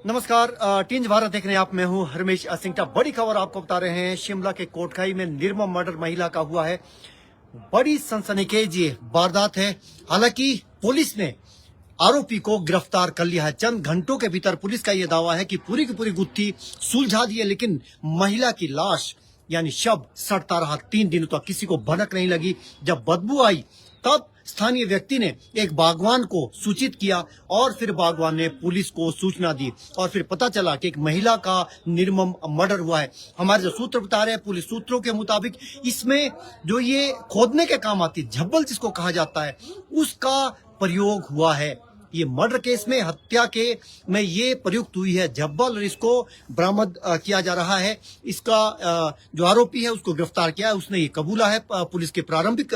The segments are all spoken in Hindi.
नमस्कार। टीन्स भारत देख रहे हैं आप। मैं हूं हरमेश सिंगटा। बड़ी खबर आपको बता रहे हैं। शिमला के कोटखाई में निर्मम मर्डर महिला का हुआ है। बड़ी सनसनीखेज ये वारदात है। हालांकि पुलिस ने आरोपी को गिरफ्तार कर लिया है। चंद घंटों के भीतर पुलिस का यह दावा है कि पूरी की पूरी गुत्थी सुलझा दी है, लेकिन महिला की लाश यानी शव सड़ता रहा 3 दिनों तक। किसी को भनक नहीं लगी। जब बदबू आई तब स्थानीय व्यक्ति ने एक बागवान को सूचित किया और फिर बागवान ने पुलिस को सूचना दी और फिर पता चला कि एक महिला का निर्मम मर्डर हुआ है। हमारे जो सूत्र बता रहे हैं, पुलिस सूत्रों के मुताबिक इसमें जो ये खोदने के काम आती झब्बल जिसको कहा जाता है, उसका प्रयोग हुआ है। ये मर्डर केस में हत्या के में ये प्रयुक्त हुई है झब्बल, और इसको बरामद किया जा रहा है। इसका जो आरोपी है उसको गिरफ्तार किया है। उसने ये कबूला है पुलिस के प्रारंभिक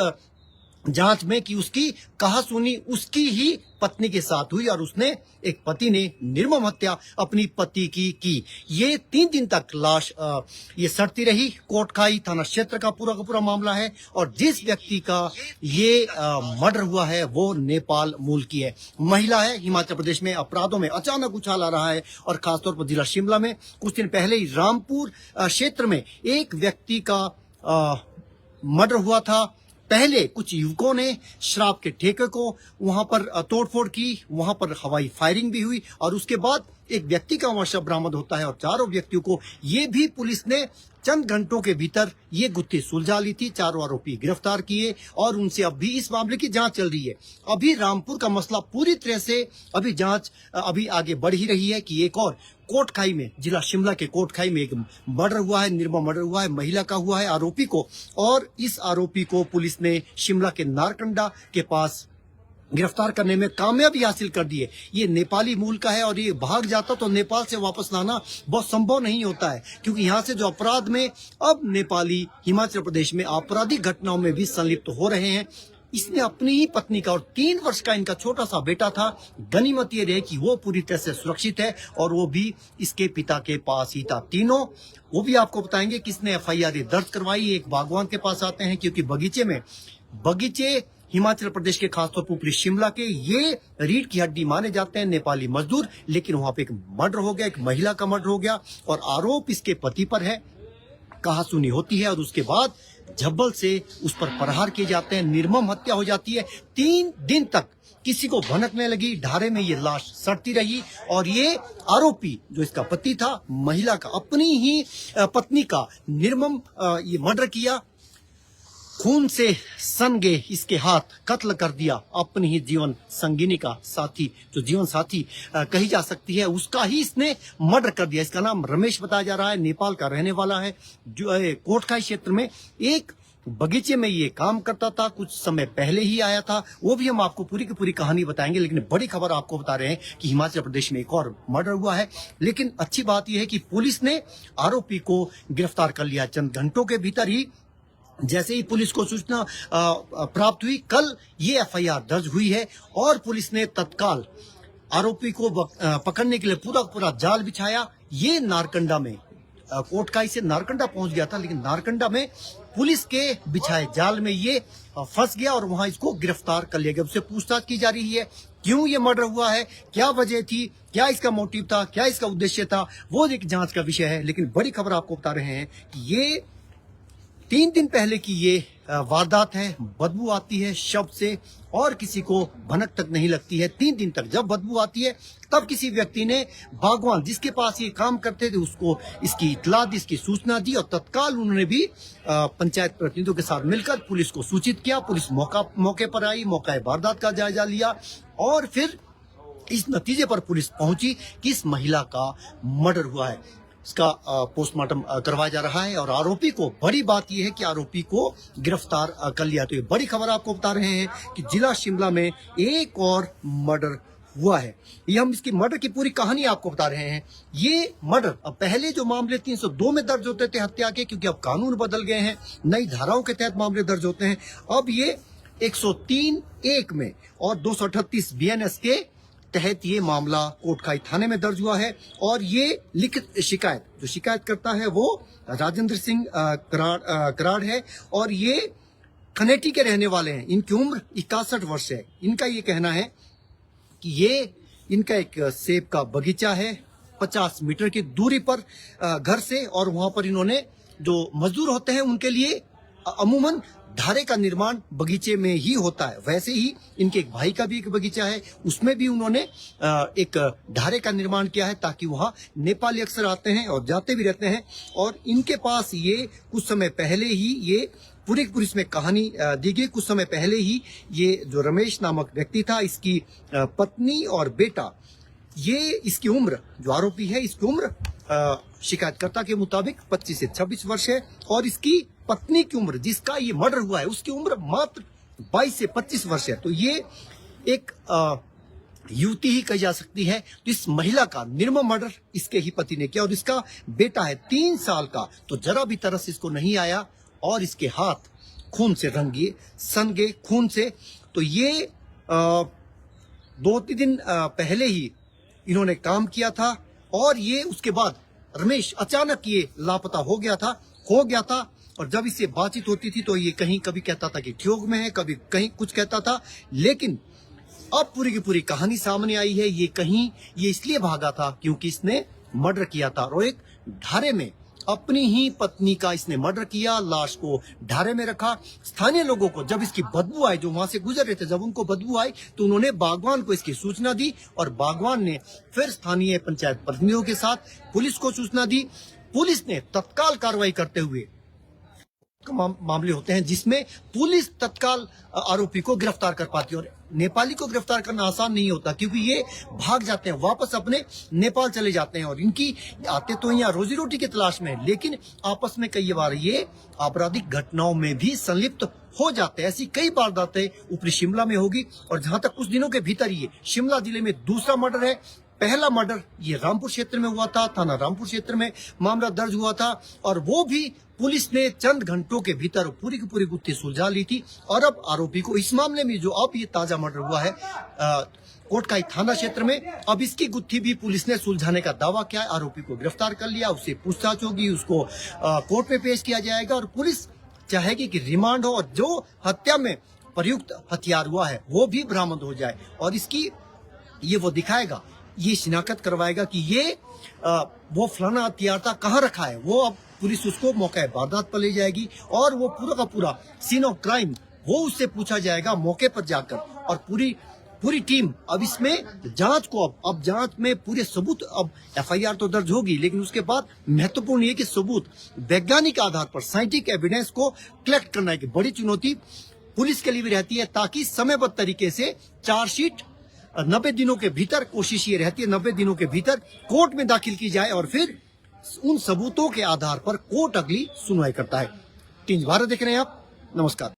जांच में कि उसकी कहासुनी उसकी ही पत्नी के साथ हुई और उसने एक पति ने निर्मम हत्या अपनी पति की। ये 3 दिन तक लाश ये सड़ती रही। कोटखाई थाना क्षेत्र का पूरा मामला है और जिस व्यक्ति का ये मर्डर हुआ है वो नेपाल मूल की है, महिला है। हिमाचल प्रदेश में अपराधों में अचानक उछाल आ रहा है और खासतौर पर जिला शिमला में कुछ दिन पहले ही रामपुर क्षेत्र में एक व्यक्ति का मर्डर हुआ था। पहले कुछ युवकों ने शराब के ठेके को वहां पर तोड़फोड़ की, वहां पर हवाई फायरिंग भी हुई और उसके बाद एक व्यक्ति का वहां शव बरामद होता है और चारों व्यक्तियों को ये भी पुलिस ने चंद घंटों के भीतर ये गुत्थी सुलझा ली थी। चारों आरोपी गिरफ्तार किए और उनसे अब भी इस मामले की जांच चल रही है। अभी रामपुर का मसला पूरी तरह से अभी जांच अभी आगे बढ़ ही रही है कि एक और कोटखाई में, जिला शिमला के कोटखाई में एक मर्डर हुआ है, निर्मम मर्डर हुआ है, महिला का हुआ है आरोपी को। और इस आरोपी को पुलिस ने शिमला के नारकंडा के पास गिरफ्तार करने में कामयाबी हासिल कर दी है। ये नेपाली मूल का है और ये भाग जाता तो नेपाल से वापस लाना बहुत संभव नहीं होता है, क्योंकि यहाँ से जो अपराध में अब नेपाली हिमाचल प्रदेश में आपराधिक घटनाओं में भी संलिप्त हो रहे हैं। इसने अपनी ही पत्नी का और 3 वर्ष का इनका छोटा सा बेटा था। गनीमत ये रहे कि वो पूरी तरह से सुरक्षित है और वो भी इसके पिता के पास ही था। तीनों वो भी आपको बताएंगे किसने एफआईआर दर्ज करवाई। एक बागवान के पास आते हैं, क्योंकि बगीचे हिमाचल प्रदेश के खासतौर पर ऊपरी शिमला के ये रीढ़ की हड्डी माने जाते हैं नेपाली मजदूर। लेकिन वहां पे एक मर्डर हो गया, एक महिला का मर्डर हो गया और आरोप इसके पति पर है। कहासुनी होती है और उसके बाद झब्बल से उस पर प्रहार किए जाते हैं, निर्मम हत्या हो जाती है। 3 दिन तक किसी को भनक नहीं लगी। ढारे में ये लाश सड़ती रही और ये आरोपी जो इसका पति था, महिला का अपनी ही पत्नी का निर्मम ये मर्डर किया। खून से सन गए इसके हाथ, कत्ल कर दिया अपनी ही जीवन संगिनी का साथी, जो जीवन साथी कही जा सकती है, उसका ही इसने मर्डर कर दिया। इसका नाम रमेश बताया जा रहा है, नेपाल का रहने वाला है, जो कोटखाई क्षेत्र में एक बगीचे में ये काम करता था। कुछ समय पहले ही आया था। वो भी हम आपको पूरी की पूरी कहानी बताएंगे। लेकिन बड़ी खबर आपको बता रहे हैं कि हिमाचल प्रदेश में एक और मर्डर हुआ है। लेकिन अच्छी बात यह है कि पुलिस ने आरोपी को गिरफ्तार कर लिया चंद घंटों के भीतर ही। जैसे ही पुलिस को सूचना प्राप्त हुई, कल ये एफआईआर दर्ज हुई है और पुलिस ने तत्काल आरोपी को पकड़ने के लिए पूरा जाल बिछाया। ये नारकंडा में, कोटखाई से नारकंडा पहुंच गया था, लेकिन नारकंडा में पुलिस के बिछाए जाल में ये फंस गया और वहां इसको गिरफ्तार कर लिया गया। उससे पूछताछ की जा रही है, क्यों ये मर्डर हुआ है, क्या वजह थी, क्या इसका मोटिव था, क्या इसका उद्देश्य था, वो एक जांच का विषय है। लेकिन बड़ी खबर आपको बता रहे हैं कि ये 3 दिन पहले की ये वारदात है। बदबू आती है शव से और किसी को भनक तक नहीं लगती है। 3 दिन तक जब बदबू आती है तब किसी व्यक्ति ने, बागवान जिसके पास ये काम करते थे, उसको इसकी इत्तला दी, इसकी सूचना दी और तत्काल उन्होंने भी पंचायत प्रतिनिधियों के साथ मिलकर पुलिस को सूचित किया। पुलिस मौके पर आई, मौका वारदात का जायजा लिया और फिर इस नतीजे पर पुलिस पहुंची कि इस महिला का मर्डर हुआ है। इसका पोस्टमार्टम करवाया जा रहा है और आरोपी को, बड़ी बात यह है कि आरोपी को गिरफ्तार कर लिया। तो ये बड़ी खबर आपको बता रहे हैं कि जिला शिमला में एक और मर्डर हुआ है। ये हम इसकी मर्डर की पूरी कहानी आपको बता रहे हैं। ये मर्डर, अब पहले जो मामले 302 में दर्ज होते थे हत्या के, क्योंकि अब कानून बदल गए हैं, नई धाराओं के तहत मामले दर्ज होते हैं। अब ये 103(1) में और 238 BNS के तहत ये मामला कोटखाई थाने में दर्ज हुआ है। और ये लिखित शिकायत, जो शिकायत करता है वो राजेंद्र सिंह कराड़ है और ये खनेटी के रहने वाले हैं। इनकी उम्र 61 वर्ष है। इनका ये कहना है कि ये इनका एक सेब का बगीचा है 50 मीटर की दूरी पर घर से, और वहां पर इन्होंने जो मजदूर होते हैं उनके लिए अमूमन ढारे का निर्माण बगीचे में ही होता है। वैसे ही इनके एक भाई का भी एक बगीचा है, उसमें भी उन्होंने एक ढारे का निर्माण किया है, ताकि वहां नेपाली अक्सर आते हैं और जाते भी रहते हैं। और इनके पास ये कुछ समय पहले ही ये पूरी इसमें कहानी दी गई। कुछ समय पहले ही ये जो रमेश नामक व्यक्ति था, इसकी पत्नी और बेटा, ये इसकी उम्र, जो आरोपी है, इसकी उम्र शिकायतकर्ता के मुताबिक 25 से 26 वर्ष है, और इसकी पत्नी की उम्र, जिसका ये मर्डर हुआ है, उसकी उम्र मात्र 22 से 25 वर्ष है। तो ये एक युवती ही कही जा सकती है। तो इस महिला का निर्मम मर्डर इसके ही पति ने किया, और इसका बेटा है 3 साल का, तो जरा भी तरस इसको नहीं आया, और इसके हाथ खून से सन गए खून से। तो ये 2-3 दिन पहले ही इन्होंने काम किया था, और ये उसके बाद रमेश अचानक ये लापता हो गया था। और जब इससे बातचीत होती थी तो ये कहीं कभी कहता था कि ठियोग में है, कभी कहीं कुछ कहता था। लेकिन अब पूरी की पूरी कहानी सामने आई है। ये इसलिए भागा था क्योंकि इसने मर्डर किया था, और एक ढारे में अपनी ही पत्नी का इसने मर्डर किया, लाश को ढारे में रखा। स्थानीय लोगों को जब इसकी बदबू आई, जो वहां से गुजर रहे थे, जब उनको बदबू आई तो उन्होंने बागवान को इसकी सूचना दी, और बागवान ने फिर स्थानीय पंचायत प्रतिनिधियों के साथ पुलिस को सूचना दी। पुलिस ने तत्काल कार्रवाई करते हुए, मामले होते हैं जिसमें पुलिस तत्काल आरोपी को गिरफ्तार कर पाती है, और नेपाली को गिरफ्तार करना आसान नहीं होता, क्योंकि ये भाग जाते हैं, वापस अपने नेपाल चले जाते हैं, और इनकी आते तो यहाँ रोजी रोटी की तलाश में, लेकिन आपस में कई बार ये आपराधिक घटनाओं में भी संलिप्त हो जाते हैं। ऐसी कई वारदातें ऊपरी शिमला में होगी, और जहां तक कुछ दिनों के भीतर ये शिमला जिले में दूसरा मर्डर है। पहला मर्डर ये रामपुर क्षेत्र में हुआ था, थाना रामपुर क्षेत्र में मामला दर्ज हुआ था, और वो भी पुलिस ने चंद घंटों के भीतर पूरी की पूरी गुत्थी सुलझा ली थी। और अब आरोपी को इस मामले में, जो अब ये ताजा मर्डर हुआ है कोटखाई थाना क्षेत्र में, अब इसकी गुत्थी भी पुलिस ने सुलझाने का दावा किया है। आरोपी को गिरफ्तार कर लिया, उससे पूछताछ होगी, उसको कोर्ट में पेश किया जाएगा, और पुलिस चाहेगी कि रिमांड हो, और जो हत्या में प्रयुक्त हथियार हुआ है वो भी बरामद हो जाए, और इसकी ये वो दिखाएगा, ये शिनाख्त करवाएगा कि ये वो फलाना हथियार था, कहाँ रखा है। वो अब पुलिस उसको मौके वारदात पर ले जाएगी, और वो पूरा का पूरा सीन ऑफ क्राइम वो उससे पूछा जाएगा मौके पर जाकर। और पूरी टीम अब इसमें जांच को, अब जांच में पूरे सबूत, अब एफआईआर तो दर्ज होगी, लेकिन उसके बाद महत्वपूर्ण ये कि सबूत वैज्ञानिक आधार पर, साइंटिफिक एविडेंस को कलेक्ट करना की बड़ी चुनौती पुलिस के लिए भी रहती है, ताकि समयबद्ध तरीके से चार्जशीट 90 दिनों के भीतर, कोशिश ये रहती है 90 दिनों के भीतर कोर्ट में दाखिल की जाए, और फिर उन सबूतों के आधार पर कोर्ट अगली सुनवाई करता है। टीवी भारत देख रहे हैं आप, नमस्कार।